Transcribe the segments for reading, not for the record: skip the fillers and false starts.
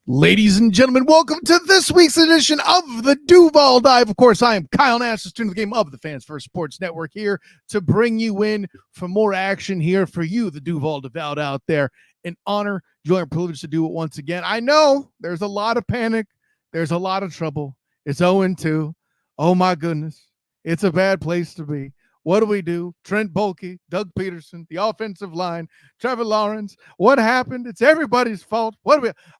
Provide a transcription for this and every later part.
Ladies and gentlemen, welcome to this week's edition of the Duval Dive. Of course, I am Kyle Nash, the student of the game of the Fans First Sports Network, here to bring you in for more action here for you, the Duval Devout out there. An honor, joy, and privilege to do it once again. I know there's a lot of panic. There's a lot of trouble. It's 0-2. Oh, my goodness. It's a bad place to be. What do? Trent Baalke, Doug Peterson, the offensive line, Trevor Lawrence. What happened? It's everybody's fault.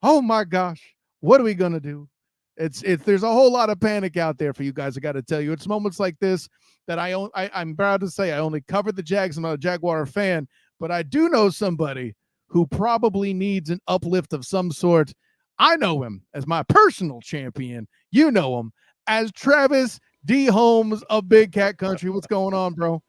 Oh my gosh, what are we gonna do? There's a whole lot of panic out there for you guys. I got to tell you, it's moments like this that I'm proud to say I only covered the Jags. I'm not a Jaguar fan, but I do know somebody who probably needs an uplift of some sort. I know him as my personal champion. You know him as Travis D. Holmes of Big Cat Country. What's going on, bro?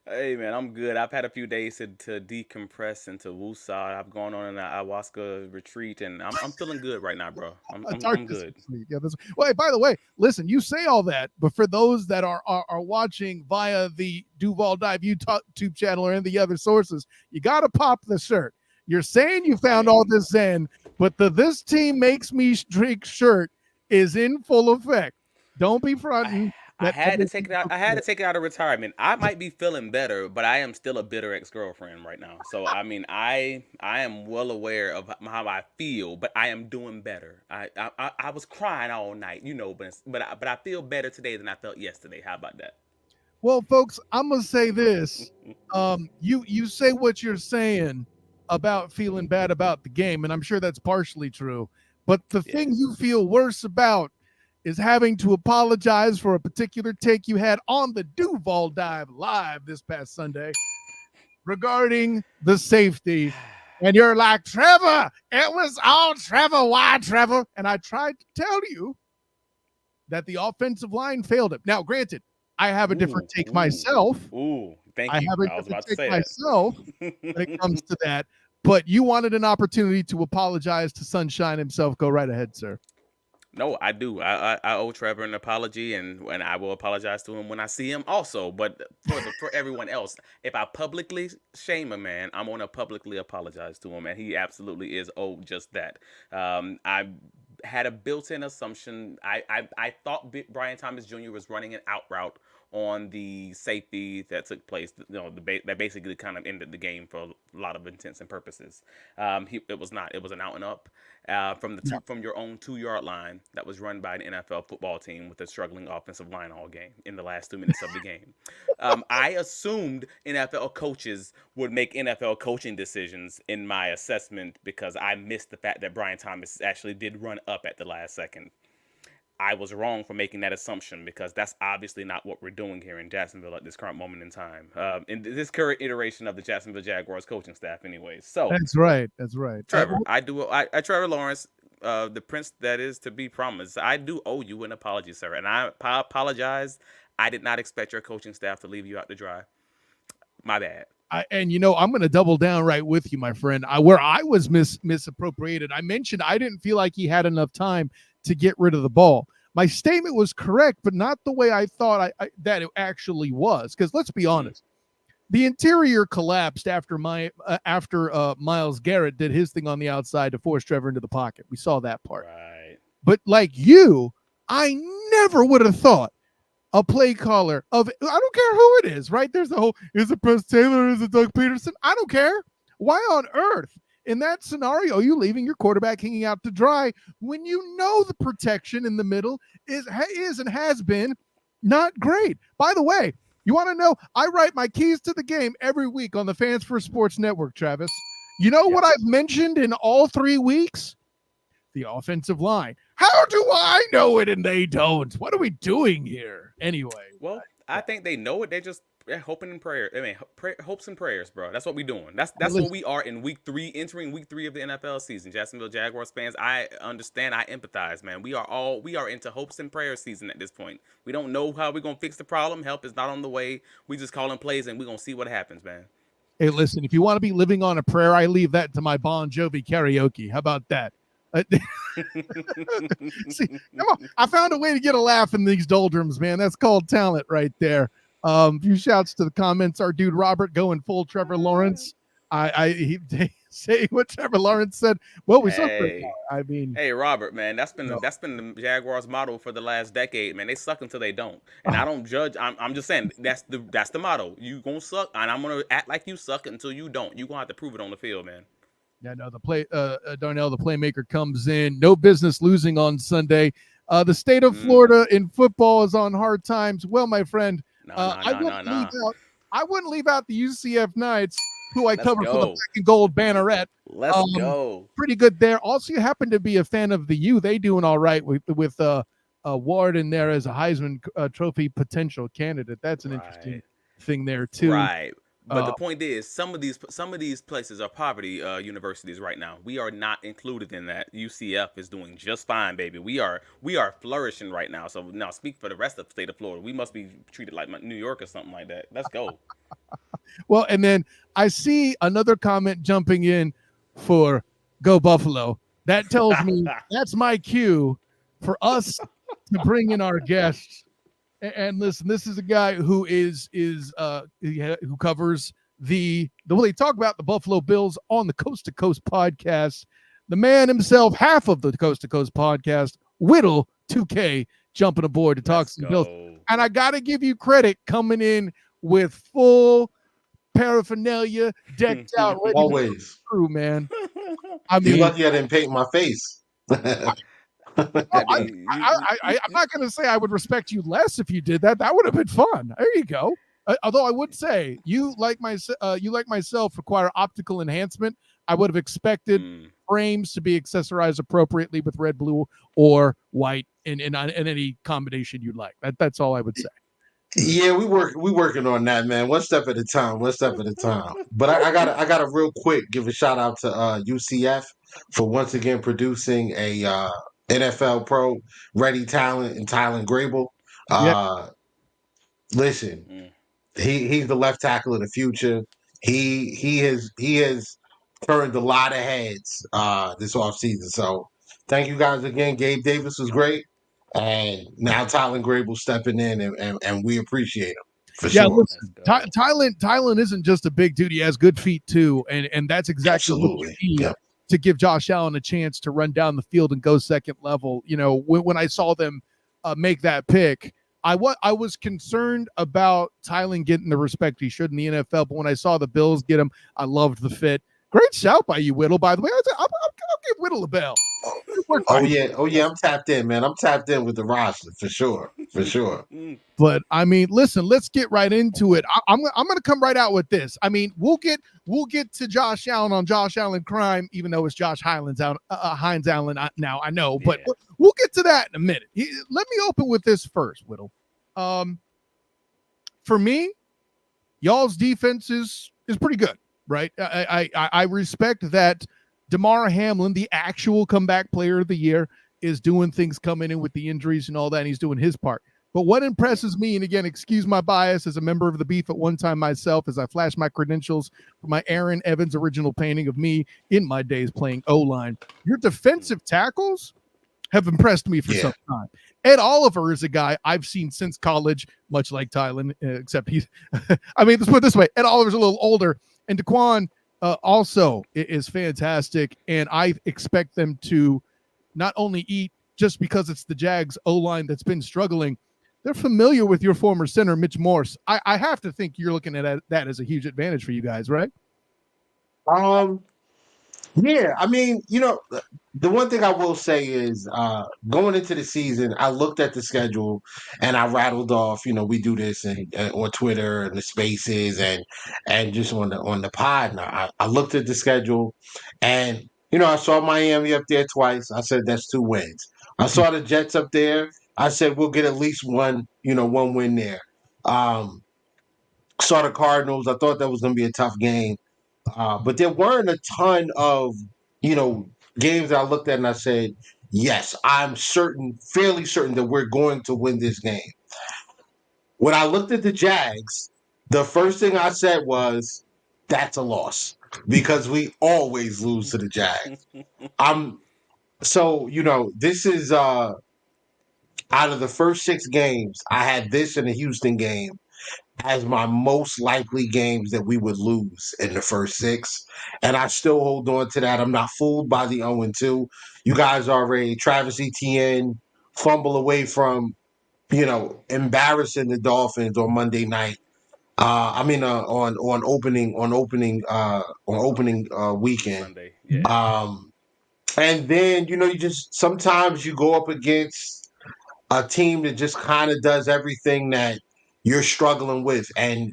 Hey man, I'm good. I've had a few days to decompress into Woosah. I've gone on an ayahuasca retreat, and I'm feeling good right now, bro. I'm good. Yeah. Well, hey, by the way, listen. You say all that, but for those that are watching via the Duval Dive YouTube channel or any of the other sources, you got to pop the shirt. You're saying you found all this Zen, but the "This Team Makes Me Drink" shirt is in full effect. Don't be fronting. I had to take it out. I had to take it out of retirement. I might be feeling better, but I am still a bitter ex-girlfriend right now. So I mean, I am well aware of how I feel, but I am doing better. I was crying all night, but I feel better today than I felt yesterday. How about that? Well, folks, I'm gonna say this. You say what you're saying about feeling bad about the game, and I'm sure that's partially true. But the thing you feel worse about is having to apologize for a particular take you had on the Duval Dive live this past Sunday regarding the safety. And you're like, Trevor, it was all Trevor. Why, Trevor? And I tried to tell you that the offensive line failed him. Now, granted, I have a different take myself. Thank you. I have a different take myself when it comes to that. But you wanted an opportunity to apologize to Sunshine himself. Go right ahead, sir. No, I do. I owe Trevor an apology, and I will apologize to him when I see him also. But for everyone else, if I publicly shame a man, I'm going to publicly apologize to him, and he absolutely is owed just that. I had a built-in assumption. I thought Brian Thomas Jr. was running an out route on the safety that took place, that basically kind of ended the game for a lot of intents and purposes. It was not. It was an out and up from your own 2-yard line that was run by an NFL football team with a struggling offensive line all game in the last 2 minutes of the game. I assumed NFL coaches would make NFL coaching decisions in my assessment because I missed the fact that Brian Thomas actually did run up at the last second. I was wrong for making that assumption because that's obviously not what we're doing here in Jacksonville at this current moment in time. In this current iteration of the Jacksonville Jaguars coaching staff, anyways. So that's right. Trevor, Trevor Lawrence, the prince that is to be promised. I do owe you an apology, sir, and I apologize. I did not expect your coaching staff to leave you out to dry. My bad. I'm going to double down right with you, my friend. Where I was misappropriated, I mentioned I didn't feel like he had enough time to get rid of the ball. My statement was correct, but not the way I thought that it actually was. Because let's be honest, the interior collapsed after Myles Garrett did his thing on the outside to force Trevor into the pocket. We saw that part. Right. But like you, I never would have thought a play caller I don't care who it is, right? There's the whole, is it Press Taylor, is it Doug Peterson? I don't care. Why on earth? In that scenario, you leaving your quarterback hanging out to dry when you know the protection in the middle is and has been not great. By the way, you want to know, I write my keys to the game every week on the Fans First Sports Network, Travis. You know what I've mentioned in all 3 weeks? The offensive line. How do I know it and they don't? What are we doing here? Anyway. Well, I think they know it. They just hoping and prayer. I mean, hopes and prayers, bro. That's what we're doing. That's what we are in week 3, entering week 3 of the NFL season. Jacksonville Jaguars fans, I understand. I empathize, man. We are into hopes and prayers season at this point. We don't know how we're gonna fix the problem. Help is not on the way. We just calling plays and we're gonna see what happens, man. Hey, listen, if you want to be living on a prayer, I leave that to my Bon Jovi karaoke. How about that? See, come on. I found a way to get a laugh in these doldrums, man. That's called talent right there. A few shouts to the comments. Our dude Robert going full Trevor Lawrence. saying what Trevor Lawrence said. Well, we suck right Hey, now. I mean, hey, Robert, man, you know, that's been the Jaguars' motto for the last decade, man. They suck until they don't, and I don't judge. I'm just saying that's the motto. You gonna suck, and I'm gonna act like you suck until you don't. You gonna have to prove it on the field, man. yeah, no, Darnell, the playmaker, comes in. No business losing on Sunday. The state of Florida in football is on hard times. Well, my friend, No, no, no, no, no. I wouldn't leave out the UCF Knights, who I Let's cover for the black go. and gold banneret. Let's go. Pretty good there. Also, you happen to be a fan of the U. They doing all right with Ward in there as a Heisman Trophy potential candidate. That's an interesting thing there too. Right. But the point is, some of these places are poverty universities right now. We are not included in that. UCF is doing just fine, baby. We are flourishing right now. So now, speak for the rest of the state of Florida. We must be treated like New York or something like that. Let's go. Well, and then I see another comment jumping in for Go Buffalo. That tells me that's my cue for us to bring in our guests. And listen, this is a guy who who covers the way they talk about the Buffalo Bills on the Coast to Coast podcast. The man himself, half of the Coast to Coast podcast, Whittle 2K, jumping aboard to talk some Bills. And I got to give you credit coming in with full paraphernalia, decked out, ready always crew, man. I mean, you're lucky I didn't paint my face. I'm not going to say I would respect you less if you did that. That would have been fun. There you go. Although I would say you like myself require optical enhancement. I would have expected frames to be accessorized appropriately with red, blue, or white in any combination you'd like. That's all I would say. Yeah, we working on that, man. One step at a time. But I gotta real quick give a shout out to UCF for once again producing a NFL pro ready talent in Tylen Grable. Listen, he's the left tackle of the future. He has turned a lot of heads this offseason. So thank you guys again. Gabe Davis was great. And now Tylen Grable stepping in and we appreciate him for sure. Listen, Tylen isn't just a big dude. He has good feet too. And that's exactly what you need to give Josh Allen a chance to run down the field and go second level. You know, when I saw them make that pick, I was concerned about Tylen getting the respect he should in the NFL. But when I saw the Bills get him, I loved the fit. Great shout by you, Whittle, by the way. I'll give Whittle a bell. Oh yeah, I'm tapped in, man. I'm tapped in with the roster for sure. But I mean, listen, let's get right into it. I'm going to come right out with this. I mean, we'll get to Josh Allen on Josh Allen crime, even though it's Josh Hines Allen now. I know, but we'll get to that in a minute. Let me open with this first, Whittle. For me, y'all's defense is pretty good, right? I respect that. Damar Hamlin, the actual comeback player of the year, is doing things coming in with the injuries and all that, and he's doing his part. But what impresses me, and again, excuse my bias as a member of the Beef at one time myself, as I flash my credentials for my Aaron Evans original painting of me in my days playing O-line. Your defensive tackles have impressed me for some time. Ed Oliver is a guy I've seen since college, much like Tylen, except he's – I mean, let's put it this way. Ed Oliver's a little older, and Daquan also is fantastic, and I expect them to not only eat just because it's the Jags O-line that's been struggling. They're familiar with your former center, Mitch Morse. I have to think you're looking at that as a huge advantage for you guys, right? Yeah, I mean, you know, the one thing I will say is going into the season, I looked at the schedule and I rattled off, you know, we do this on Twitter and the spaces and just on the pod. And I looked at the schedule and, you know, I saw Miami up there twice. I said, that's 2 wins. I saw the Jets up there. I said, we'll get at least one win there. Saw the Cardinals. I thought that was going to be a tough game. But there weren't a ton of, you know, games that I looked at and I said, yes, I'm fairly certain that we're going to win this game. When I looked at the Jags, the first thing I said was, that's a loss because we always lose to the Jags. So, you know, this is out of the first 6 games, I had this in the Houston game. as my most likely games that we would lose in the first 6. And I still hold on to that. I'm not fooled by the 0-2. You guys already, Travis Etienne fumble away from, embarrassing the Dolphins on Monday night. On opening weekend. Sunday. Yeah. And then you just sometimes you go up against a team that just kind of does everything that you're struggling with. And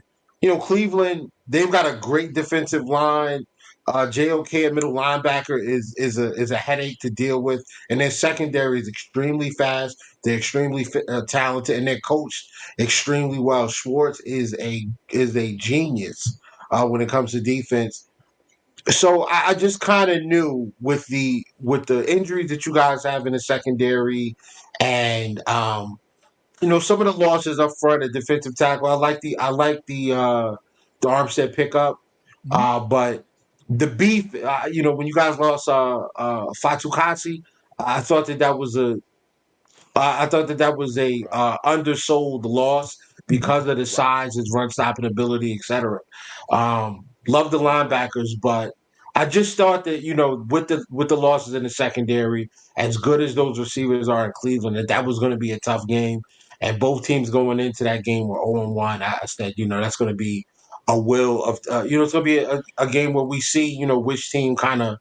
Cleveland, they've got a great defensive line. JOK, a middle linebacker, is a headache to deal with, and their secondary is extremely fast. They're extremely talented, and they're coached extremely well. Schwartz is a genius when it comes to defense. So I just kind of knew with the injuries that you guys have in the secondary, and some of the losses up front at defensive tackle. I like the Armstead pickup, but the beef. When you guys lost Fatukasi, I thought that was a Right. undersold loss because of the Right. size, his run stopping ability, etc. Love the linebackers, but I just thought that with the losses in the secondary, as good as those receivers are in Cleveland, that was going to be a tough game. And both teams going into that game were 0-1. I said, that's going to be a will of, it's going to be a game where we see, which team kind of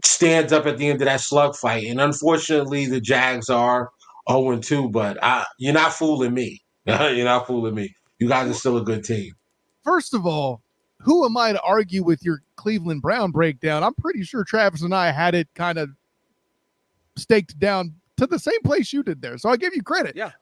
stands up at the end of that slugfight. And unfortunately, the Jags are 0-2, but you're not fooling me. You're not fooling me. You guys are still a good team. First of all, who am I to argue with your Cleveland Brown breakdown? I'm pretty sure Travis and I had it kind of staked down to the same place you did there. So I give you credit. Yeah.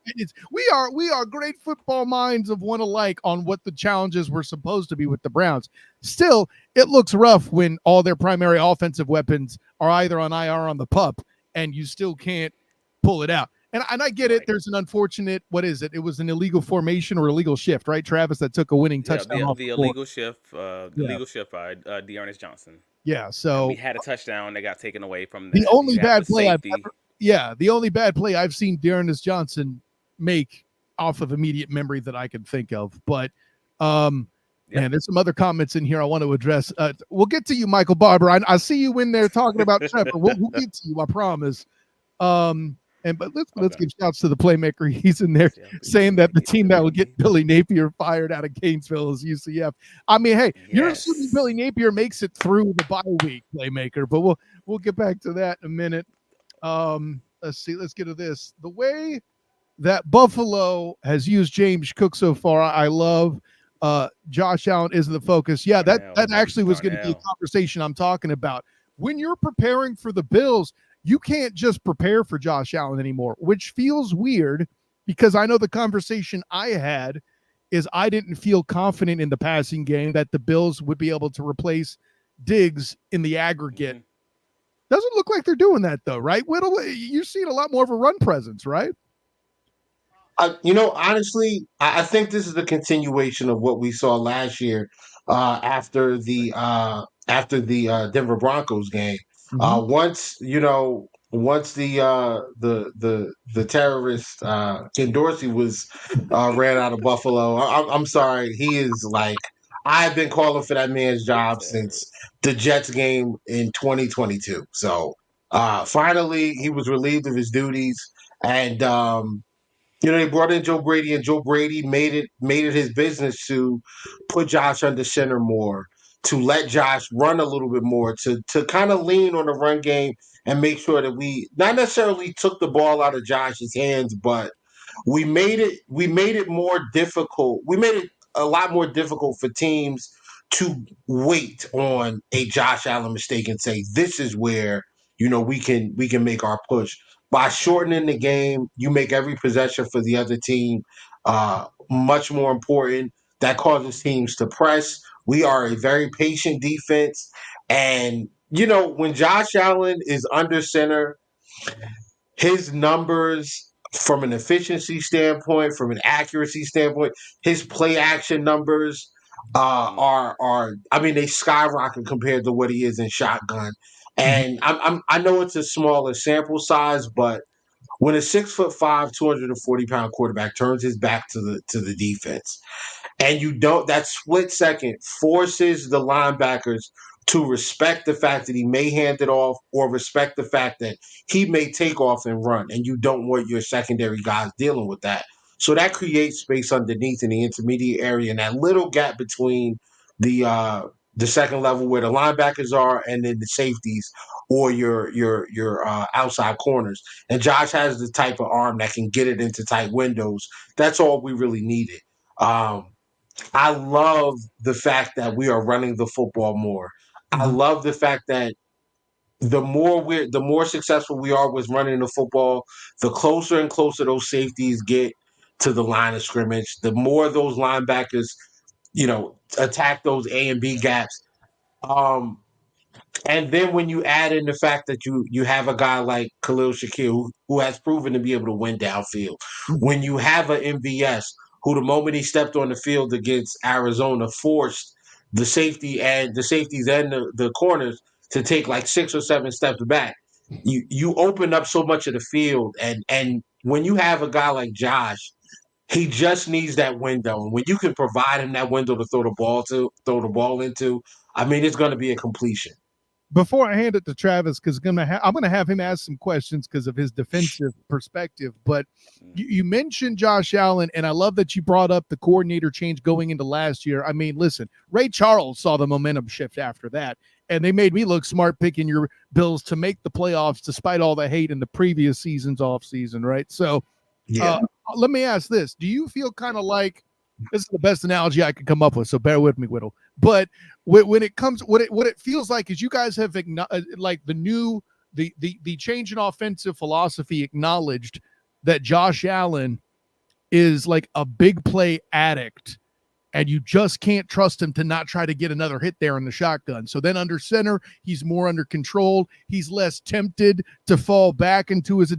We are great football minds of one alike on what the challenges were supposed to be with the Browns. Still, it looks rough when all their primary offensive weapons are either on IR or on the pup, and you still can't pull it out. And I get it. There's an unfortunate, what is it? It was an illegal formation or illegal shift, right, Travis, that took a winning touchdown off the the board. illegal shift, illegal shift by Dearness Johnson. Yeah, And so we had a touchdown that got taken away from the that. only You have bad the play I've safety. ever, the only bad play I've seen Dearness Johnson make off of immediate memory that I can think of. But man, there's some other comments in here I want to address. We'll get to you, Michael Barber. I see you in there talking about Trevor. We'll get to you, I promise. But let's give shouts to the playmaker. He's in there saying that the team that will get Billy Napier fired out of Gainesville is UCF. I mean, hey, you're assuming Billy Napier makes it through the bye week, playmaker. But we'll get back to that in a minute. Let's see. Let's get to this. The way that Buffalo has used James Cook so far, I love. Josh Allen isn't the focus. Yeah, that actually was going to be a conversation I'm talking about. When you're preparing for the Bills, you can't just prepare for Josh Allen anymore, which feels weird because I know the conversation I had is I didn't feel confident in the passing game that the Bills would be able to replace Diggs in the aggregate. Doesn't look like they're doing that though, right? Whittle, you're seeing a lot more of a run presence, right? Honestly, I think this is a continuation of what we saw last year after the Denver Broncos game. Once the terrorist Ken Dorsey was ran out of Buffalo. I'm sorry, he is like I've been calling for that man's job since the Jets game in 2022. So finally, he was relieved of his duties, and they brought in Joe Brady, and Joe Brady made it his business to put Josh under center more, to let Josh run a little bit more, to kind of lean on the run game and make sure that we not necessarily took the ball out of Josh's hands, but we made it more difficult. We made it a lot more difficult for teams to wait on a Josh Allen mistake and say this is where we can make our push. By shortening the game, you make every possession for the other team much more important. That causes teams to press. We are a very patient defense, and when Josh Allen is under center, his numbers from an efficiency standpoint, from an accuracy standpoint, his play action numbers are I mean they skyrocket compared to what he is in shotgun. And I know it's a smaller sample size, but when a 6'5", 240-pound quarterback turns his back to the defense, and you don't, that split second forces the linebackers to respect the fact that he may hand it off or respect the fact that he may take off and run, and you don't want your secondary guys dealing with that. So that creates space underneath in the intermediate area and that little gap between the second level where the linebackers are and then the safeties or your outside corners. And Josh has the type of arm that can get it into tight windows. That's all we really needed. Um, I love the fact that we are running the football more. I love the fact that the more successful we are with running the football, the closer and closer those safeties get to the line of scrimmage, the more those linebackers, attack those A and B gaps. Um, and then when you add in the fact that you have a guy like Khalil Shakir who has proven to be able to win downfield, when you have an MVS who the moment he stepped on the field against Arizona forced the safeties and the corners to take like 6 or 7 steps back. You open up so much of the field, and when you have a guy like Josh, he just needs that window. And when you can provide him that window to throw the ball into, I mean, it's going to be a completion. Before I hand it to Travis, because I'm gonna have him ask some questions because of his defensive perspective. But you mentioned Josh Allen, and I love that you brought up the coordinator change going into last year. I mean, listen, Ray Charles saw the momentum shift after that, and they made me look smart picking your Bills to make the playoffs despite all the hate in the previous season's off season, right? So, let me ask this: do you feel kind of like this is the best analogy I could come up with? So bear with me, Whittle. But when it comes, what it feels like is you guys have like the change in offensive philosophy acknowledged that Josh Allen is like a big play addict, and you just can't trust him to not try to get another hit there in the shotgun. So then under center, he's more under control. He's less tempted to fall back into his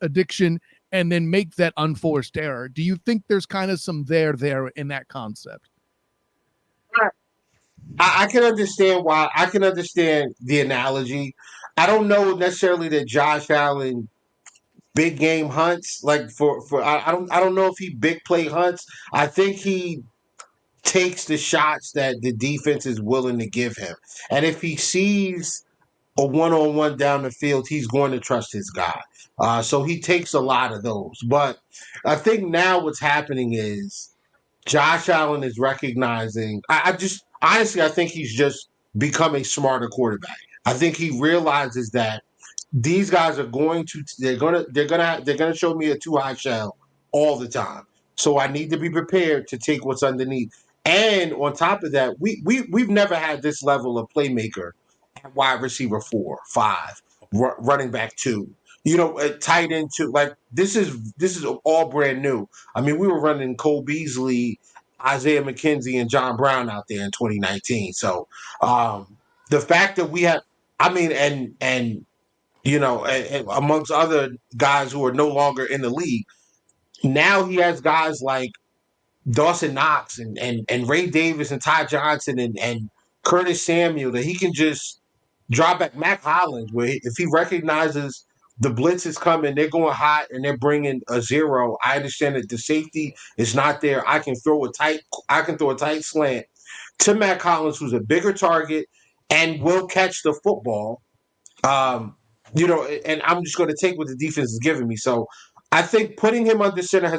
addiction and then make that unforced error. Do you think there's kind of some there in that concept? I can understand why. I can understand the analogy. I don't know necessarily that Josh Allen big game hunts like for I don't know if he big play hunts. I think he takes the shots that the defense is willing to give him, and if he sees a one-on-one down the field, he's going to trust his guy. So he takes a lot of those. But I think now what's happening is Josh Allen is recognizing. I just honestly, I think he's just become a smarter quarterback. I think he realizes that these guys are going to they're gonna show me a too high shell all the time. So I need to be prepared to take what's underneath. And on top of that, we've never had this level of playmaker at wide receiver 4, 5, running back 2. Tight end 2. Like this is all brand new. I mean, we were running Cole Beasley, Isaiah McKenzie, and John Brown out there in 2019. So the fact that we have, I mean, and and amongst other guys who are no longer in the league, now he has guys like Dawson Knox and Ray Davis and Ty Johnson and Curtis Samuel that he can just drop back. Mac Hollins, where if he recognizes the blitz is coming, they're going hot and they're bringing a zero. I understand that the safety is not there. I can throw a tight slant to Mac Hollins, who's a bigger target and will catch the football. And I'm just going to take what the defense is giving me. So I think putting him under center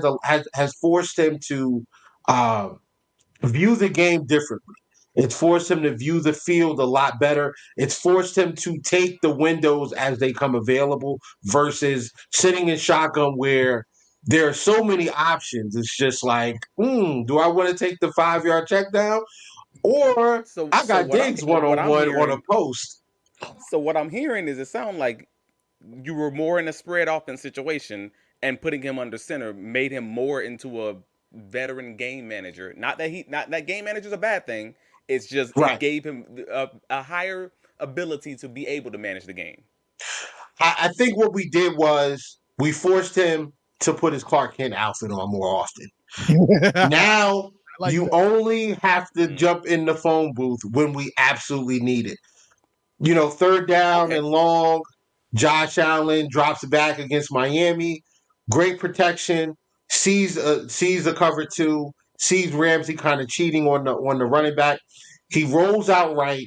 has forced him to view the game differently. It's forced him to view the field a lot better. It's forced him to take the windows as they come available versus sitting in shotgun where there are so many options. It's just like, do I want to take the 5-yard check down? Or I got Diggs one-on-one on a post. So what I'm hearing is it sounds like you were more in a spread offense situation, and putting him under center made him more into a veteran game manager. Not that game manager is a bad thing. It's just Right. It gave him a higher ability to be able to manage the game. I think what we did was we forced him to put his Clark Kent outfit on more often. Now you only have to jump in the phone booth when we absolutely need it. Third down and long. Josh Allen drops back against Miami. Great protection. Sees the cover two. Sees Ramsey kind of cheating on the running back. He rolls out right,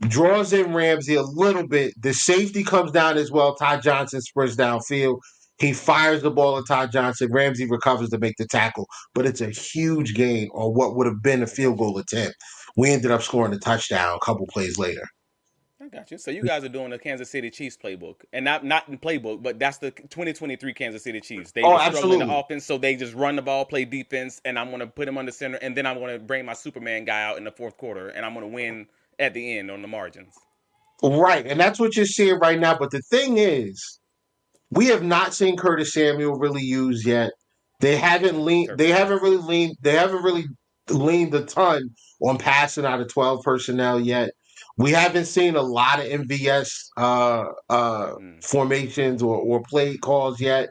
draws in Ramsey a little bit. The safety comes down as well. Ty Johnson sprints downfield. He fires the ball at Ty Johnson. Ramsey recovers to make the tackle, but it's a huge gain on what would have been a I got field goal attempt. We ended up scoring a touchdown a couple plays later. I got you. So you guys are doing the Kansas City Chiefs playbook, and not in playbook, but that's the 2023 Kansas City Chiefs. They Oh, were struggling the absolutely. offense, so they just run the ball, play defense, and I'm gonna put him under center, and then I'm gonna bring my Superman guy out in the fourth quarter, and I'm gonna win at the end on the margins. Right. And that's what you're seeing right now. But the thing is, we have not seen Curtis Samuel really used yet. They Yeah, haven't leaned. turf They toe. haven't really leaned. They haven't really leaned a ton on passing out of 12 personnel yet. We haven't seen a lot of MVS Mm, formations or play calls yet.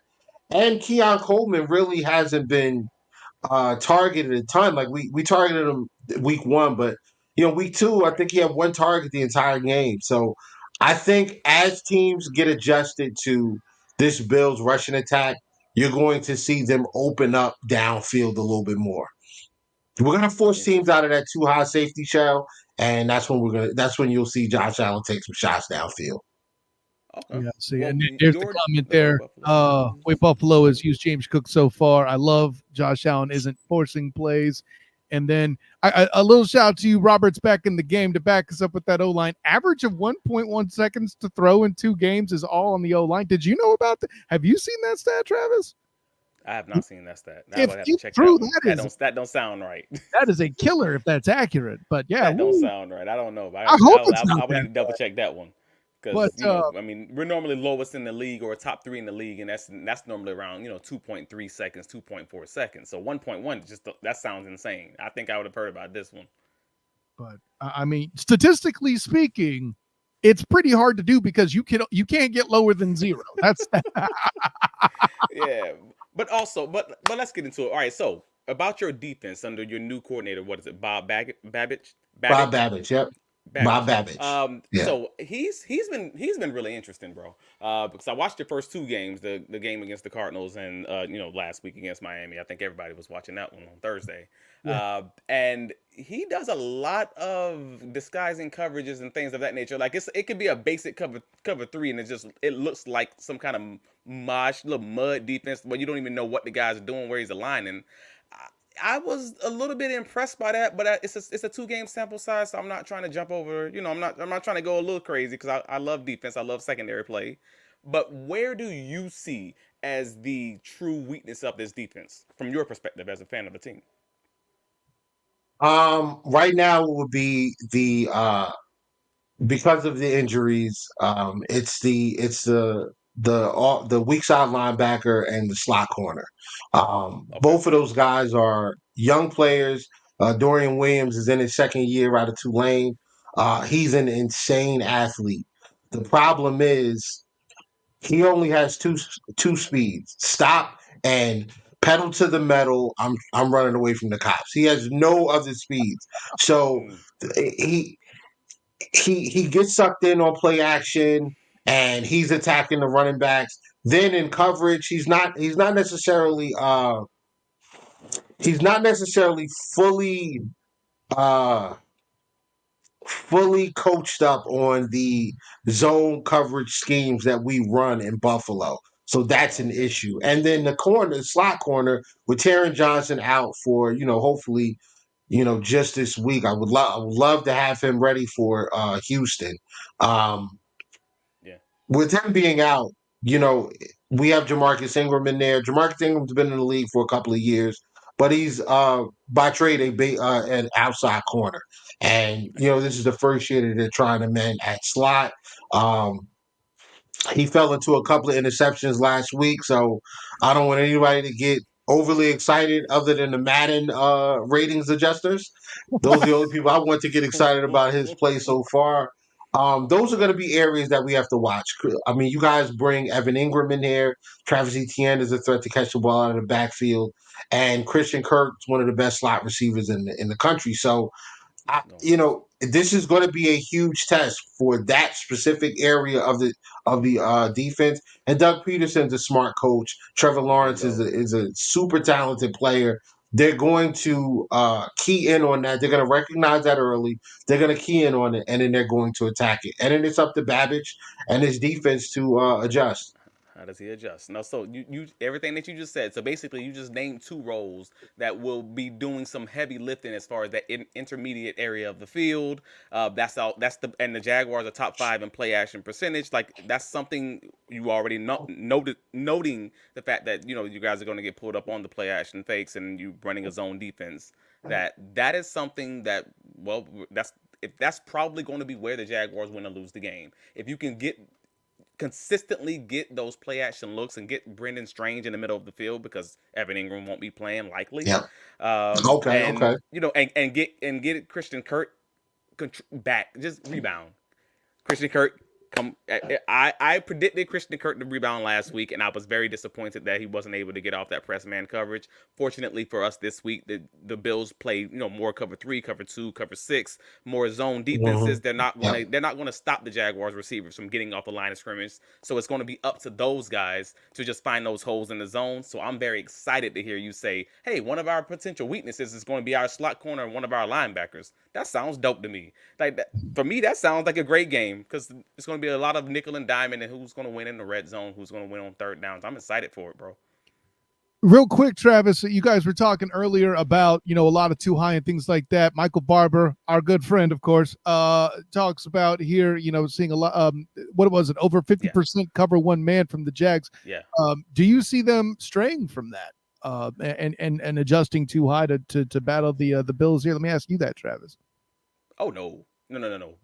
And Keon Coleman really hasn't been targeted a ton. Like we targeted him week one, but week two, I right. think he had one target the entire game. So I think as teams get adjusted to this Bills rushing attack, you're going to see them open up downfield a little bit more. We're gonna force teams out Interesting. of that too high safety shell, and that's when you'll see Josh Allen take some shots downfield. Okay. Yeah, see, Well, and there's the your comment go ahead, there. Buffalo. Way Buffalo has used James Cook so far. I love Josh Allen isn't forcing plays. And then a little shout out to you, Robert's back in the game to back us up with that O line. Average of 1.1 seconds to throw in 2 games is all on the O line. Did you know about that? Have you seen that stat, Travis? I have not seen that stat. Now I If would have to you check threw that one. that That don't sound right. is a killer if that's accurate. But yeah, That don't woo, sound right. I don't know. I hope it's not I would that need to double bad. check that one But because I mean, we're normally lowest in the league or top three in the league, and that's normally around 2.3 seconds, 2.4 seconds. So 1.1 just that sounds insane. I think I would have heard about this one. I mean, statistically speaking, it's pretty hard to do because you can't get lower than 0. That's Yeah, but also, but let's get into it. All right, so about your defense under your new coordinator, what is it, Babbage, Bob Babbage? Babbage, yep. Bob Babbage. Babbage. Yeah. So he's been really interesting, bro. Because I watched the first 2 games, the game against the Cardinals and last week against Miami. I think everybody was watching that one on Thursday. yeah. And he does a lot of disguising coverages and things of that nature. Like it could be a basic cover 3, and it looks like some kind of mosh little mud defense, but you don't even know what the guy's doing, where he's aligning. I was a little bit impressed by that, but it's a 2 game sample size, so I'm not trying to jump over. I'm not trying to go a little crazy because I love defense, I love secondary play, but where do you see as the true weakness of this defense from your perspective as a fan of the team? Right now it would be the because of the injuries, it's the weak side linebacker and the slot corner. Okay, Both of those guys are young players. Dorian Williams is in his second year out of Tulane. He's an insane athlete. The problem is he only has two speeds: stop and pedal to the metal. I'm running away from the cops. He has no other speeds. So mm, he he gets sucked in on play action and he's attacking the running backs. Then in coverage, he's not necessarily uh fully coached up on the zone coverage schemes that we run in Buffalo. So that's an okay, issue. And then slot corner, with Taron Johnson out for, hopefully, just this week. I would love to have him ready for Houston. Um, yeah, with him being out, you know, we have Jamarcus Ingram in there. Jamarcus Ingram's been in the league for a couple of years, but he's by trade an outside corner. And I got this is the first year that they're trying to mend at slot. Um, he fell into a couple of interceptions last week, so I don't want anybody to get overly excited other than the Madden ratings adjusters. Those are the only people I want to get excited about his play you. so far. Those are Okay, going to be areas that we have to watch. I mean, you guys bring Evan Ingram in here. Travis Etienne is a threat to catch the ball out of the backfield, and Christian Kirk's one of the best slot receivers in the country. So This is going to be a huge test for that specific area of the defense. And Doug Peterson's a smart coach. Trevor There you Lawrence is go. a super talented player. They're going to key in on that. They're going to recognize that early. They're going to key in on it, and then they're going to attack it. And then it's up to Babbage and his defense to adjust. How does he adjust? No, so you everything that you just said. So basically, you just named two roles that will be doing some heavy lifting as far as that intermediate area of the field. That's all. That's the Jaguars are top 5 in play action percentage. Like that's something you already noting the fact that you guys are going to get pulled up on the play action fakes and you running a zone defense. That is something that that's probably going to be where the Jaguars win or lose the game. If you can consistently get those play action looks and get Brendan Strange in the middle of the field because Evan Ingram won't be playing likely. Yeah. Okay. And get Christian Kirk back, just rebound. Christian Kirk I predicted Christian Kirk to rebound last week, and I was very disappointed that he wasn't able to get off that press man coverage. Fortunately for us this week, the Bills played more cover 3, cover 2, cover 6, more zone defenses. They're not going to stop the Jaguars receivers from getting off the line of scrimmage. So it's going to be up to those guys to just find those holes in the zone. So I'm very excited to hear you say, hey, one of our potential weaknesses is going to be our slot corner and one of our linebackers. That sounds dope to me. Like that, for me, that sounds like a great game because it's going to be a lot of nickel and diamond and who's going to win in the red zone, who's going to win on third downs. I'm excited for it, bro. Real quick, Travis, you guys were talking earlier about, a lot of too high and things like that. Michael Barber, our good friend, of course, talks about here, seeing a lot, what was it, over 50% cover one man from the Jags. Yeah. Do you see them straying from that and adjusting too high to battle the Bills here? Let me ask you that, Travis. Oh, no.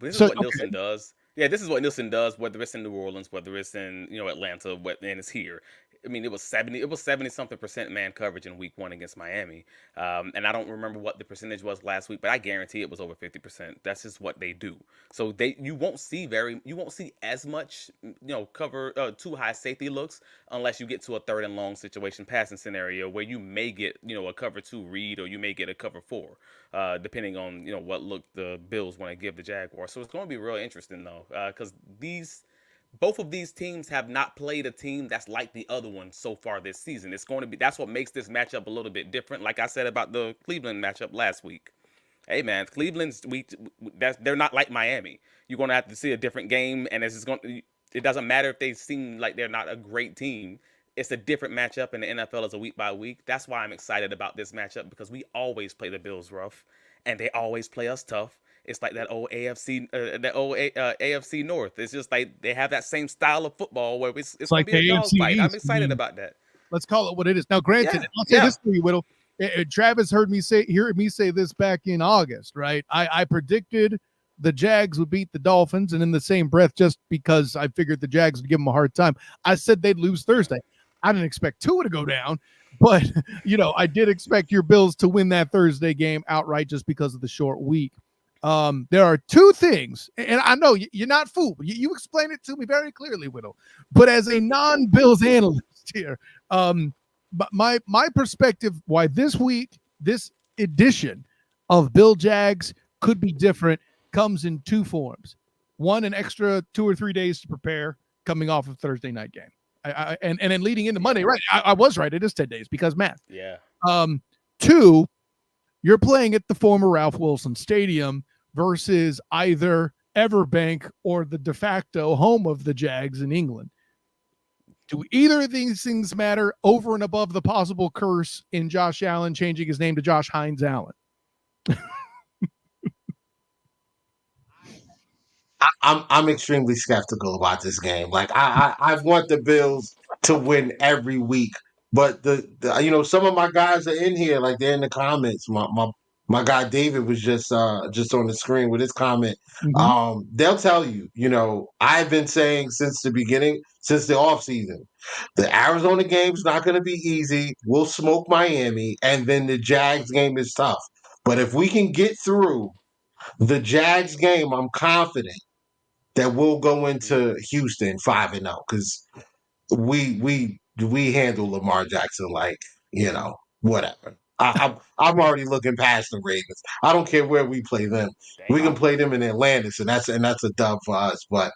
This is what Nielsen does. Yeah, this is what Nielsen does, whether it's in New Orleans, whether it's in Atlanta, and it's here. I mean, it was 70-something% man coverage in week 1 against Miami. And I don't remember what the percentage was last week, but I guarantee it was over 50%. That's just what they do. So you won't see as much, cover too high safety looks unless you get to a third and long situation passing scenario where you may get, a cover 2 read or you may get a cover 4, depending on, what look the Bills want to give the Jaguars. So it's going to be really interesting though, because both of these teams have not played a team that's like the other one so far this season. That's what makes this matchup a little bit different. Like I said about the Cleveland matchup last week. Hey man, they're not like Miami. You're going to have to see a different game, and it doesn't matter if they seem like they're not a great team. It's a different matchup, and the NFL is a week by week. That's why I'm excited about this matchup, because we always play the Bills rough, and they always play us tough. It's like that old AFC North. It's just like they have that same style of football where it's like going to be a dogfight. I'm excited about that. Let's call it what it is. Now, granted, I'll say this for you, Whittle. Travis heard me say this back in August, right? I predicted the Jags would beat the Dolphins, and in the same breath, just because I figured the Jags would give them a hard time, I said they'd lose Thursday. I didn't expect Tua to go down, but I did expect your Bills to win that Thursday game outright just because of the short week. There are two things, and I know you're not fooled. You explained it to me very clearly, Whittle. But as a non-Bills analyst here, but my perspective why this edition of Bill Jags could be different comes in two forms. One, an extra 2 or 3 days to prepare coming off of Thursday night game. And then leading into Monday, right? I was right. It is 10 days because math. Yeah. 2, you're playing at the former Ralph Wilson Stadium versus either Everbank or the de facto home of the Jags in England. Do either of these things matter over and above the possible curse in Josh Allen changing his name to Josh Hines Allen? I'm extremely skeptical about this game. Like I want the Bills to win every week, but the some of my guys are in here, like they're in the comments. My guy David was just on the screen with his comment. Mm-hmm. They'll tell you, I've been saying since the beginning, since the offseason, the Arizona game's not going to be easy. We'll smoke Miami, and then the Jags game is tough. But if we can get through the Jags game, I'm confident that we'll go into Houston 5-0 because we handle Lamar Jackson like whatever. I'm already looking past the Ravens. I don't care where we play them. We can Damn. play them in Atlanta, so that's a dub for us. But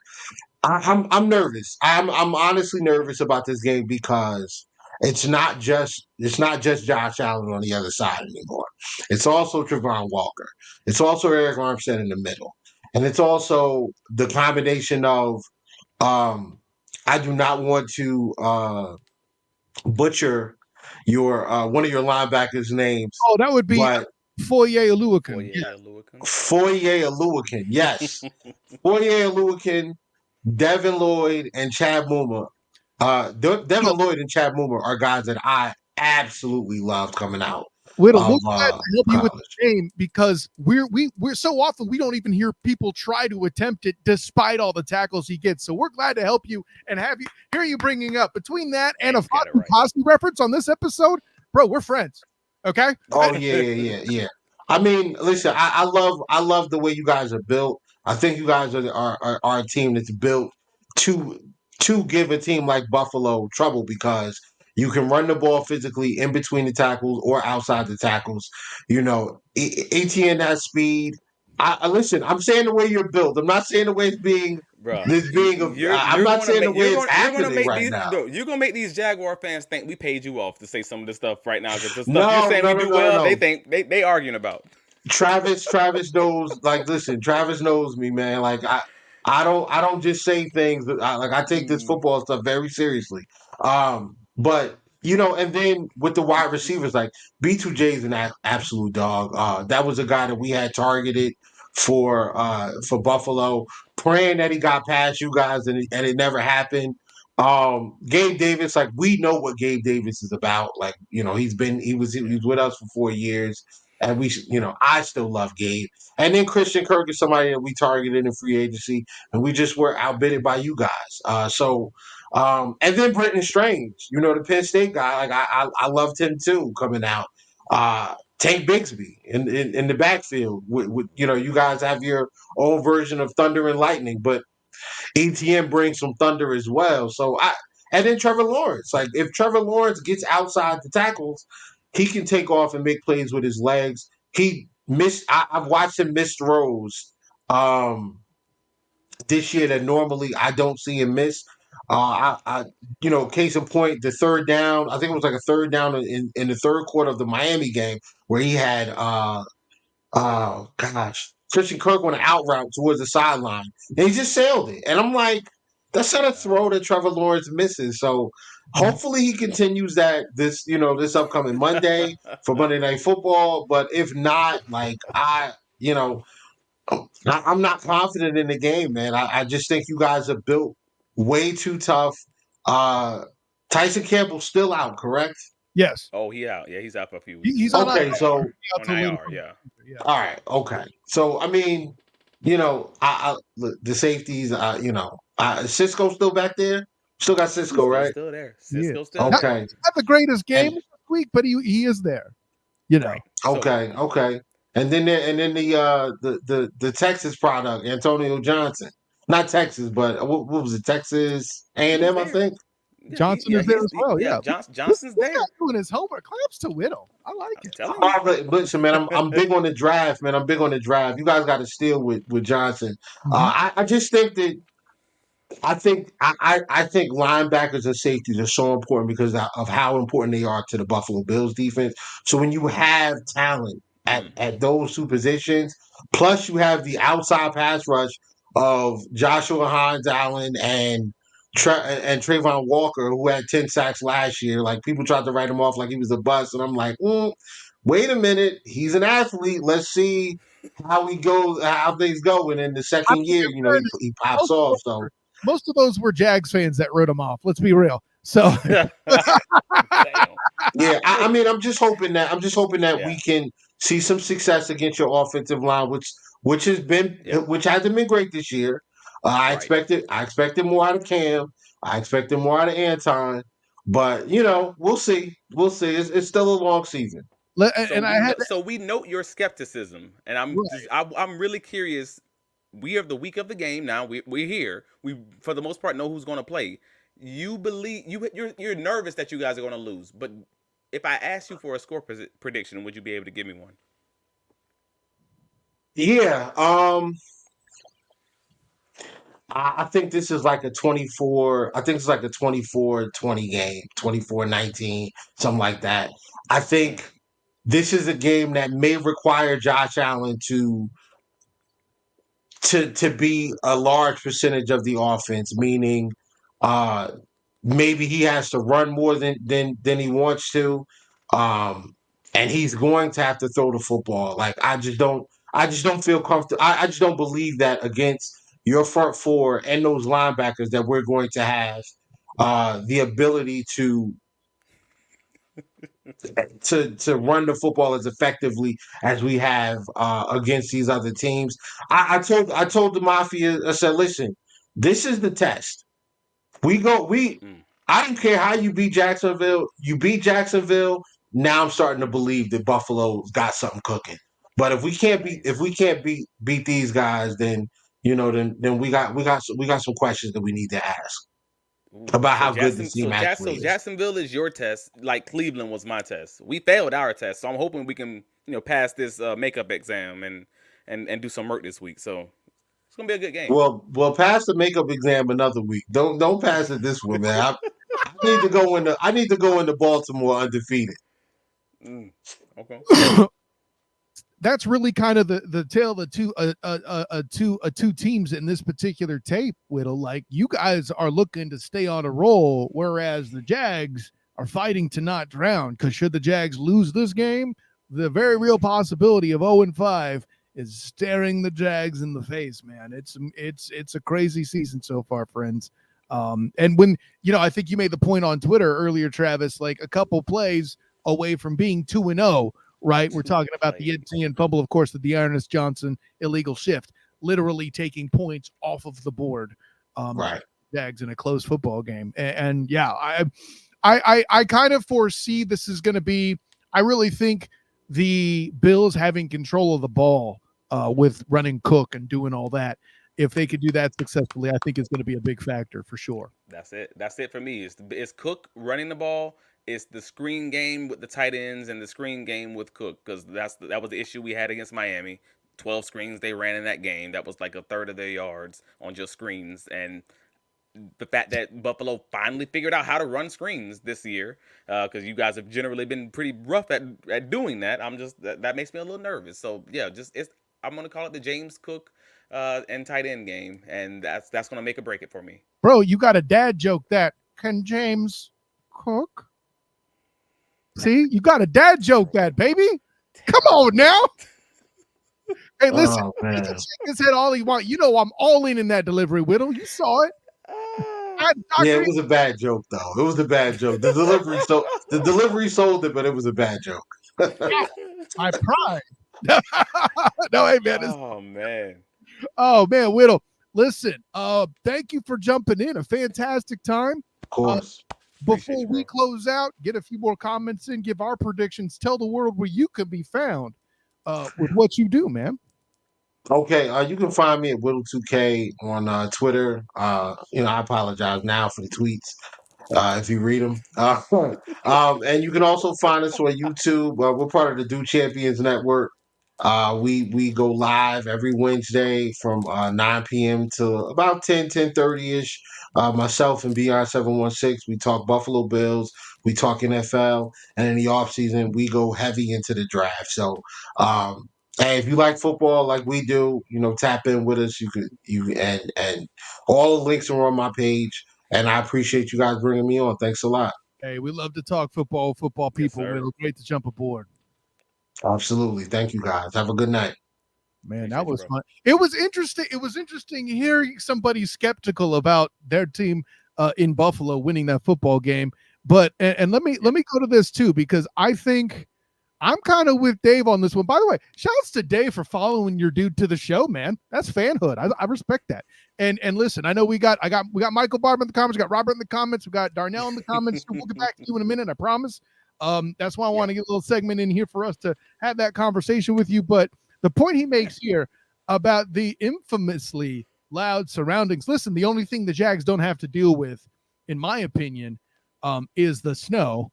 I'm nervous. I'm honestly nervous about this game because it's not just Josh Allen on the other side anymore. It's also Trevon Walker. It's also Eric Armstead in the middle, and it's also the combination of I do not want to butcher your one of your linebackers' names, Oh, that would be but Foye Oluokun. Foyer Lewickin. Foye Oluokun. Yes, Foye Oluokun, Devin Lloyd, and Chad Muma. Devin Lloyd and Chad Muma are guys that I absolutely loved coming out Whittle, we're of glad to help you with college. the game because we're so often we don't even hear people try to attempt it despite all the tackles he gets. So we're glad to help you and hear you bringing up between that and a Got it Fosse right. Posse reference on this episode, bro. We're friends. Okay. Oh yeah. I mean, listen, I love the way you guys are built. I think you guys are a team that's built to give a team like Buffalo trouble because you can run the ball physically in between the tackles or outside the tackles. ATN has speed. I listen. I'm saying the way you're built. I'm not saying the way it's being. Bruh, This being. I'm you're not gonna saying the make way it's you're gonna happening make right these now. no, you're gonna make these Jaguar fans think we paid you off to say some of this stuff right now because the stuff you're No, saying no, we no, do no, no, well, they no. think they arguing about. Travis knows. Like, listen, Travis knows me, man. Like, I don't just say things. I take this Mm. football stuff very seriously. But and then with the wide receivers, like B2J is an absolute dog. That was a guy that we had targeted for Buffalo, praying that he got past you guys, and it never happened. Gabe Davis, like we know what Gabe Davis is about. Like, he was with us for 4 years. And I still love Gabe. And then Christian Kirk is somebody that we targeted in free agency, and we just were outbidded by you guys. And then Brenton Strange, the Penn State guy, like I loved him too coming out. Tank Bigsby in the backfield. You guys have your own version of Thunder and Lightning, but ATM brings some thunder as well. And then Trevor Lawrence. Like if Trevor Lawrence gets outside the tackles, he can take off and make plays with his legs. He missed. I've watched him miss throws this year that normally I don't see him miss. Case in point, the third down. I think it was like a third down in the third quarter of the Miami game where he had oh gosh, Christian Kirk on an out route towards the sideline, and he just sailed it. And I'm like, that's not a throw that Trevor Lawrence misses. So hopefully he continues that this upcoming Monday for Monday Night Football. But if not, like I'm not confident in the game, man. I just think you guys are built way too tough. Uh, Tyson Campbell's still out, correct? Yes. Oh, he out. Yeah, he's out for a few weeks. He's on Okay, IR. so Out On till later. IR, yeah. Yeah. all right, okay. So I mean, look, the safeties, Cisco still back there? Still got Cisco, Cisco's right? still there. Yeah. Cisco's still Not, there. Okay. not the greatest game And this week, but he is there. Right. So okay. And then the Texas product, Antonio Johnson. Not Texas, but what was it? Texas he's A&M, I there. think. Yeah, Johnson is there as well. Yeah. Johnson's This there. guy's doing his homework. Claps to Whittle. I like I'm it. telling you. But listen, man, I'm big on the draft, man. I'm big on the draft. You guys got to steal with Johnson. I just think that I think linebackers and safeties are so important because of how important they are to the Buffalo Bills defense. So when you have talent at those two positions, plus you have the outside pass rush of Joshua Hines Allen and Trayvon Walker, who had 10 sacks last year. Like people tried to write him off like he was a bust, and I'm like, wait a minute, he's an athlete. Let's see how things go. And in the I second mean, year, in fairness, he pops most of off. those So. most of those were Jags fans that wrote him off. Let's be real. So Damn. Yeah, I mean, I'm just hoping that we Yeah. can see some success against your offensive line, Yep. which hasn't been great this year. Right. I expected more out of Cam. I expected more out of Anton, but we'll see. We'll see. It's still a long season. So and I had we note your skepticism, and right. I'm really curious. We are the week of the game now. We're here. We for the most part know who's going to play. You believe you're nervous that you guys are going to lose, but if I asked you for a score prediction, would you be able to give me one? Yeah. I think this is like a 24. I think it's like a 24-20 game, 24-19, something like that. I Mm. think this is a game that may require Josh Allen to be a large percentage of the offense, meaning uh maybe he has to run more than he wants to. Um and he's going to have to throw the football. Like I just don't feel comfortable. I just don't believe that against your front four and those linebackers that we're going to have the ability to run the football as effectively as we have against these other teams. I told the Mafia, I said, listen, this is the test. We Mm. I don't care how you beat Jacksonville. You beat Jacksonville. Now I'm starting to believe that Buffalo's got something cooking. But if Nice. we can't beat these guys, then then we got some questions that we need to ask Ooh. about how good this team actually is. Jacksonville is your test, like Cleveland was my test. We failed our test, so I'm hoping we can pass this makeup exam and do some work this week. So it's gonna be a good game. Well, pass the makeup exam another week. Don't pass it this one, man. I need to go into Baltimore undefeated. Mm. Okay. That's really kind of the tale of the two teams in this particular tape, Whittle. Like, you guys are looking to stay on a roll, whereas the Jags are fighting to not drown. Because should the Jags lose this game, the very real possibility of 0-5 is staring the Jags in the face, man. It's a crazy season so far, friends. And when I think you made the point on Twitter earlier, Travis, like a couple plays away from being 2-0. Right, we're talking about the Etienne fumble, of course, the Dearness Johnson illegal shift, literally taking points off of the board. Right. Jags in a close football game, and yeah, I kind of foresee this is going to be. I really think the Bills having control of the ball with running Cook and doing all that. If they could do that successfully, I think it's going to be a big factor for sure. That's it. That's it for me. It's Cook running the ball. It's the screen game with the tight ends and the screen game with Cook, because that was the issue we had against Miami. 12 screens they ran in that game. That was like a third of their yards on just screens. And the fact that Buffalo finally figured out how to run screens this year, because you guys have generally been pretty rough at doing that. That makes me a little nervous. So yeah, I'm gonna call it the James Cook and tight end game, and that's gonna make or break it for me. Bro, you got a dad joke that can James Cook? See, you got a dad joke that, baby. Come on now. Hey, listen, he can shake his head all he wants. I'm all in that delivery, Whittle. You saw it. Yeah, it was a bad joke, though. It was a bad joke. The delivery sold it, but it was a bad joke. My pride. No, hey man. Oh man. Oh man, Whittle. Listen, thank you for jumping in. A fantastic time. Of course. Before we close out, get a few more comments in, give our predictions, tell the world where you can be found with what you do, man. Okay, you can find me at Whittle2K on Twitter. I apologize now for the tweets if you read them. And you can also find us on YouTube. We're part of the Do Champions Network. We go live every Wednesday from 9 p.m. to about 10:30ish. Myself and Beyond716, we talk Buffalo Bills, we talk NFL, and in the offseason, we go heavy into the draft. So, hey, if you like football like we do, tap in with us. And all the links are on my page. And I appreciate you guys bringing me on. Thanks a lot. Hey, we love to talk football people. Yes, Whittle, great to jump aboard. Absolutely. Thank you guys. Have a good night. Man, that was fun. It was interesting. It was interesting hearing somebody skeptical about their team in Buffalo winning that football game. But and let me go to this too, because I think I'm kind of with Dave on this one. By the way, shouts to Dave for following your dude to the show, man. That's fanhood. I respect that. And listen, I know we got Michael Barber in the comments, we got Robert in the comments, we got Darnell in the comments. We'll get back to you in a minute, I promise. That's why I want to get a little segment in here for us to have that conversation with you. But the point he makes here about the infamously loud surroundings. Listen, the only thing the Jags don't have to deal with, in my opinion, is the snow.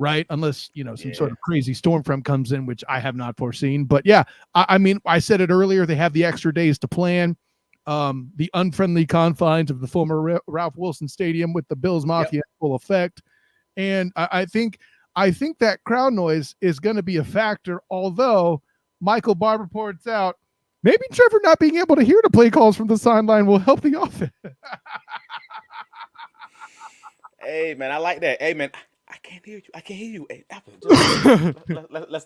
right? Unless, some sort Yeah. of crazy storm front comes in, which I have not foreseen. But yeah, I mean, I said it earlier, they have the extra days to plan. The unfriendly confines of the former Ralph Wilson Stadium with the Bills Mafia in full effect. And I think that crowd noise is going to be a factor, although Michael Barber points out maybe Trevor not being able to hear the play calls from the sideline will help the offense. Hey man, I like that. Hey man, I can't hear you. I can't hear you. Hey,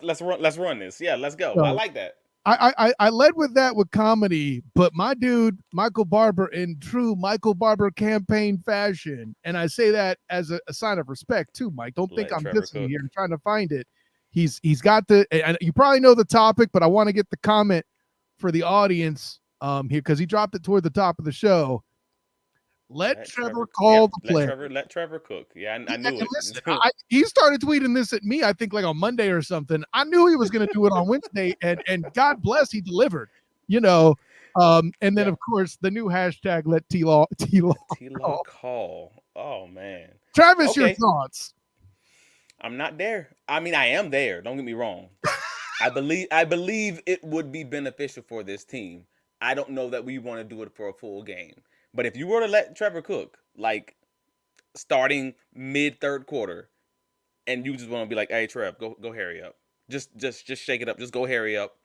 let's run this. Yeah, let's go. I like that. I led with that with comedy, but my dude, Michael Barber, in true Michael Barber campaign fashion, and I say that as a sign of respect too, Mike. Don't think I'm dissing you here and trying to find it. He's got the, and you probably know the topic, but I want to get the comment for the audience here because he dropped it toward the top of the show. Let Trevor call the play. Let Trevor cook. Yeah, I knew it. Listen, he started tweeting this at me, I think, like on Monday or something. I knew he was going to do it on Wednesday, and God bless, he delivered. And then of course the new hashtag let T-Law call. Oh man, Travis, your thoughts? I'm not there. I mean, I am there. Don't get me wrong. I believe it would be beneficial for this team. I don't know that we want to do it for a full game. But if you were to let Trevor cook, like starting mid third quarter, and you just want to be like, "Hey, Trev, go hurry up. Just shake it up. Just go hurry up."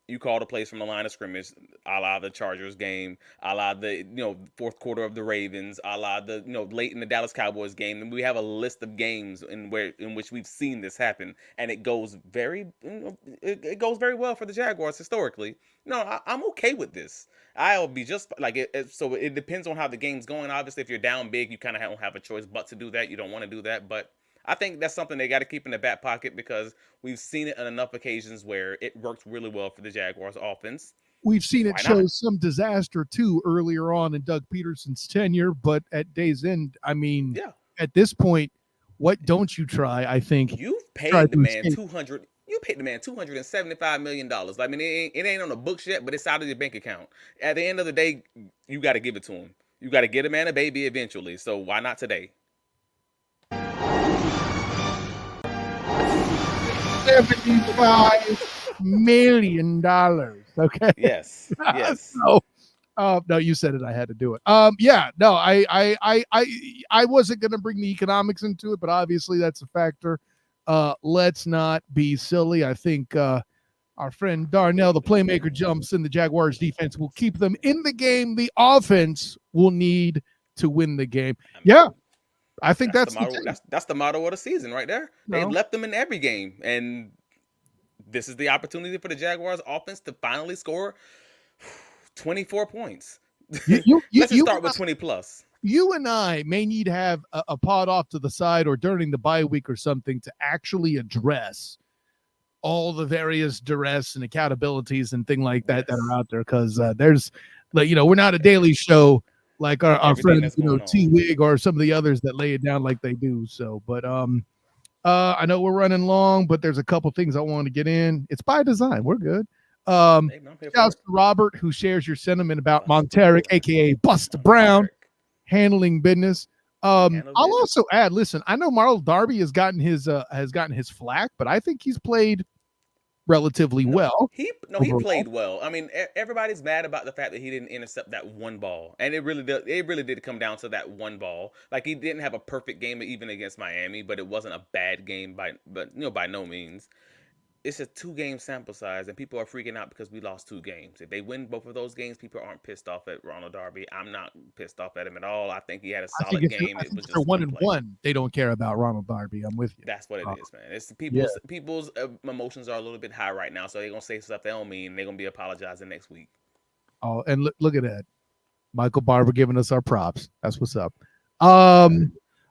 You call the plays from the line of scrimmage, a la the Chargers game, a la the fourth quarter of the Ravens, a la the late in the Dallas Cowboys game, and we have a list of games in which we've seen this happen, and it goes very it goes very well for the Jaguars historically. No, I'm okay with this. I'll be just like it. So it depends on how the game's going. Obviously, if you're down big, you kind of don't have a choice but to do that. You don't want to do that, but I think that's something they got to keep in the back pocket because we've seen it on enough occasions where it works really well for the Jaguars offense. We've seen it show some disaster too earlier on in Doug Peterson's tenure, but at day's end, I mean, at this point, what don't you try? I think you've paid the man $200. You paid the man $275 million. I mean, it ain't on the books yet, but it's out of your bank account. At the end of the day, you got to give it to him. You got to get a man a baby eventually. So why not today? $75 million. Okay. Yes. No, you said it. I had to do it. No, I wasn't going to bring the economics into it, but obviously that's a factor. Let's not be silly. I think our friend Darnell, the playmaker, jumps in. The Jaguars defense will keep them in the game. The offense will need to win the game. Yeah. I think that's the motto of the season right there. They left them in every game, and this is the opportunity for the Jaguars offense to finally score 24 points. Let's just start with 20 plus. You and I may need to have a pod off to the side or during the bye week or something to actually address all the various duress and accountabilities and things like that that are out there, because there's, we're not a daily show like our friend, T-Wig or some of the others that lay it down like they do. So, but I know we're running long, but there's a couple things I want to get in. It's by design. We're good. Shouts to Robert, who shares your sentiment about Monteric, aka Busta Brown, handling business. I'll also add, listen, I know Marlon Darby has gotten his flack, but I think he's played relatively well. He played well. I mean, everybody's mad about the fact that he didn't intercept that one ball, and it really did come down to that one ball. Like, he didn't have a perfect game even against Miami, but it wasn't a bad game by no means. It's a 2-game sample size, and people are freaking out because we lost 2 games. If they win both of those games, people aren't pissed off at Ronald Darby. I'm not pissed off at him at all. I think he had a solid game. It was just 1-1. They don't care about Ronald Darby. I'm with you. That's what it is, man. It's people's emotions are a little bit high right now, so they're gonna say stuff they don't mean. They're gonna be apologizing next week. Oh, and look at that, Michael Barber giving us our props. That's what's up.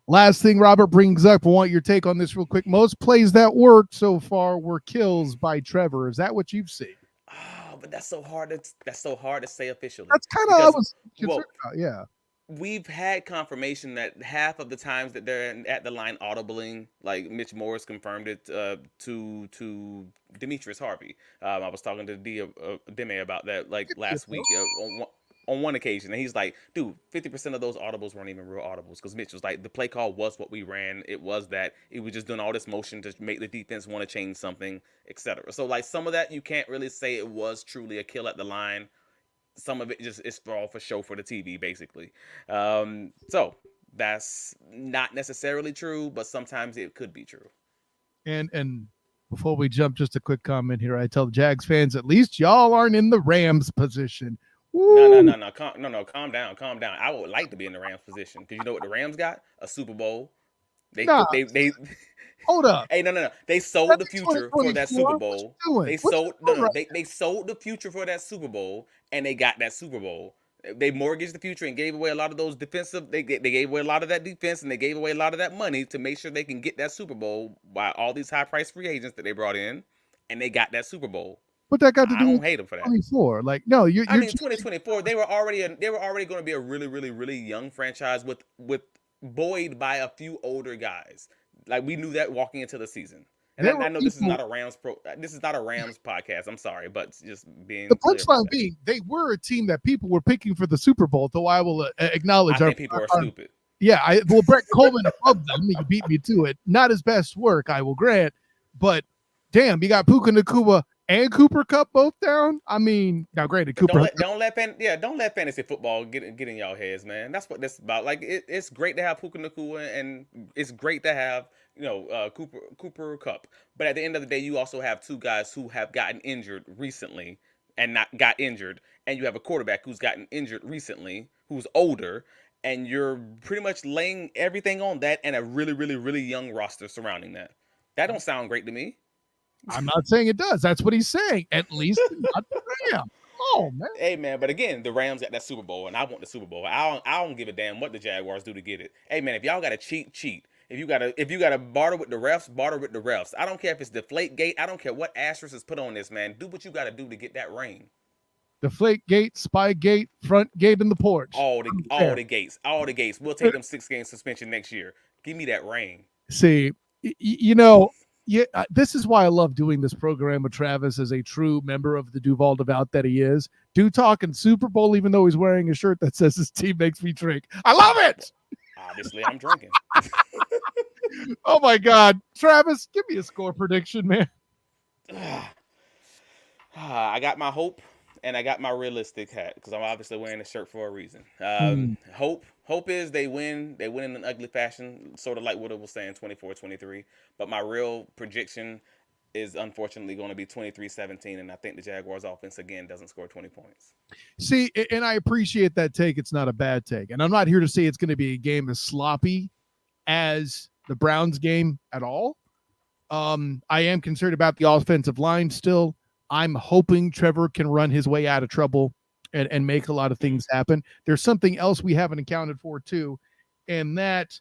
Last thing Robert brings up, I want your take on this real quick. Most plays that worked so far were kills by Trevor. Is that what you've seen? Oh, but that's so hard to say officially. That's kind of I was concerned about, yeah. We've had confirmation that half of the times that they're at the line audibling, like Mitch Morris confirmed it to Demetrius Harvey. I was talking to Deme about that last week. on one occasion, and he's like, dude, 50% of those audibles weren't even real audibles, because Mitch was like, the play call was what we ran. It was that it was just doing all this motion to make the defense want to change something, etc. So like some of that you can't really say it was truly a kill at the line. Some of it just is all for show for the TV, basically. So that's not necessarily true, but sometimes it could be true. And before we jump, just a quick comment here. I tell the Jags fans, at least y'all aren't in the Rams position. No. Calm down. I would like to be in the Rams position, because you know what the Rams got? A Super Bowl. They hold up. Hey, no. They sold the future for that Super Bowl. They sold they sold the future for that Super Bowl, and they got that Super Bowl. They mortgaged the future and gave away a lot of those defensive. They gave away a lot of that defense, and they gave away a lot of that money to make sure they can get that Super Bowl by all these high price free agents that they brought in, and they got that Super Bowl. But that got to do. I don't hate them for that. 24, like no, you're. I mean, 2024. They were already going to be a really young franchise with buoyed by a few older guys. Like we knew that walking into the season. And I know this is not a Rams podcast. I'm sorry, but just being the punchline being they were a team that people were picking for the Super Bowl. Though I will acknowledge, I think people are stupid. Yeah, Brett Coleman above them. You beat me to it. Not his best work, I will grant. But damn, you got Puka Nacua and Cooper Kupp both down. I mean, now granted, Cooper. Don't let fantasy football get in y'all heads, man. That's what that's about. Like it's great to have Puka Nacua, and it's great to have Cooper Kupp. But at the end of the day, you also have two guys who have gotten injured recently and not got injured, and you have a quarterback who's gotten injured recently, who's older, and you're pretty much laying everything on that and a really young roster surrounding that. That don't sound great to me. I'm not saying it does. That's what he's saying. At least not the Rams. Oh man. Hey man, but again, the Rams got that Super Bowl, and I want the Super Bowl. I don't give a damn what the Jaguars do to get it. Hey man, if y'all gotta cheat. If you gotta barter with the refs, barter with the refs. I don't care if it's deflate gate. I don't care what asterisk is put on this, man. Do what you gotta do to get that ring. Deflate gate, spy gate, front gate in the porch. All the gates. We'll take them 6-game suspension next year. Give me that ring. See, this is why I love doing this program with Travis as a true member of the Duval Devout that he is. Dude talking Super Bowl, even though he's wearing a shirt that says his team makes me drink. I love it. Obviously, I'm drinking. Oh my God, Travis, give me a score prediction, man. I got my hope and I got my realistic hat, because I'm obviously wearing the shirt for a reason. Hope is they win in an ugly fashion, sort of like what it was saying, 24-23. But my real prediction is unfortunately going to be 23-17, and I think the Jaguars offense again doesn't score 20 points. See, and I appreciate that take. It's not a bad take. And I'm not here to say it's going to be a game as sloppy as the Browns game at all. I am concerned about the offensive line still. I'm hoping Trevor can run his way out of trouble and make a lot of things happen. There's something else we haven't accounted for too, and that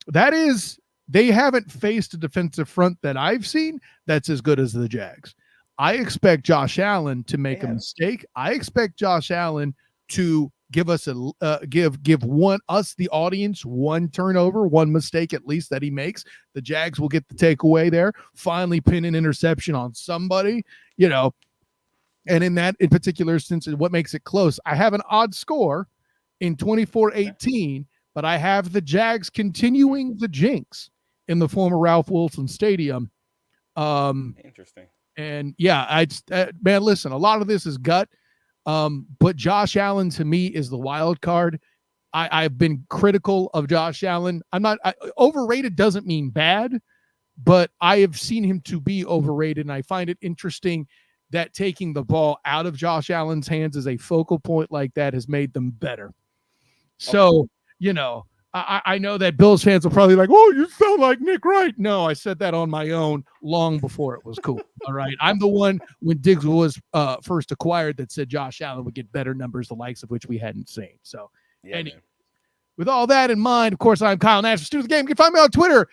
is they haven't faced a defensive front that I've seen that's as good as the Jags. I expect Josh Allen to make a mistake. I expect Josh Allen to give us us the audience one turnover, one mistake at least that he makes. The Jags will get the takeaway there, finally pin an interception on somebody, And in particular instance, what makes it close, I have an odd score in 24-18, but I have the Jags continuing the jinx in the former Ralph Wilson Stadium. Interesting. And yeah, man, listen, a lot of this is gut. But Josh Allen to me is the wild card. I've been critical of Josh Allen. Overrated doesn't mean bad, but I have seen him to be overrated. And I find it interesting that taking the ball out of Josh Allen's hands as a focal point like that has made them better. So, I know that Bills fans will probably like, oh, you sound like Nick Wright. No, I said that on my own long before it was cool. All right. I'm the one when Diggs was first acquired that said Josh Allen would get better numbers, the likes of which we hadn't seen. So with all that in mind, of course, I'm Kyle Nash, student of the game. You can find me on Twitter,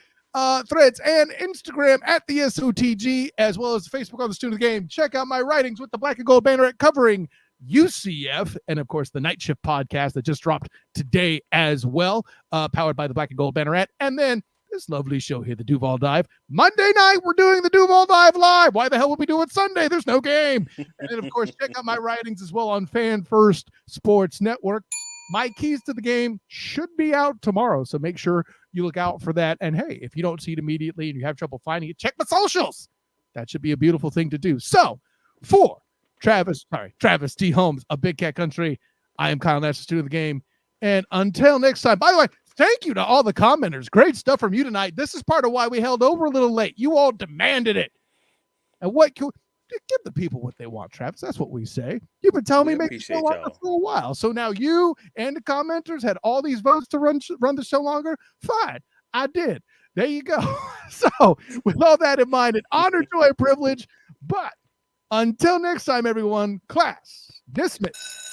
Threads, and Instagram at the SOTG, as well as Facebook on the Student of the Game. Check out my writings with the Black and Gold banner covering UCF, and of course the Night Shift podcast that just dropped today as well, powered by the Black and Gold Banneret. And then this lovely show here, the Duval Dive. Monday night, we're doing the Duval Dive live. Why the hell would we do it Sunday? There's no game. And then, of course, check out my writings as well on Fan First Sports Network. My keys to the game should be out tomorrow, so make sure you look out for that. And hey, if you don't see it immediately and you have trouble finding it, check my socials. That should be a beautiful thing to do. So, for Travis D. Holmes of Big Cat Country, I am Kyle Nash, the student of the game. And until next time, by the way, thank you to all the commenters. Great stuff from you tonight. This is part of why we held over a little late. You all demanded it. And what can give the people what they want, Travis. That's what we say. You've been telling me make the show longer for a while. So now you and the commenters had all these votes to run the show longer. Fine. I did. There you go. So with all that in mind, an honor, joy, privilege. But until next time, everyone, class dismissed.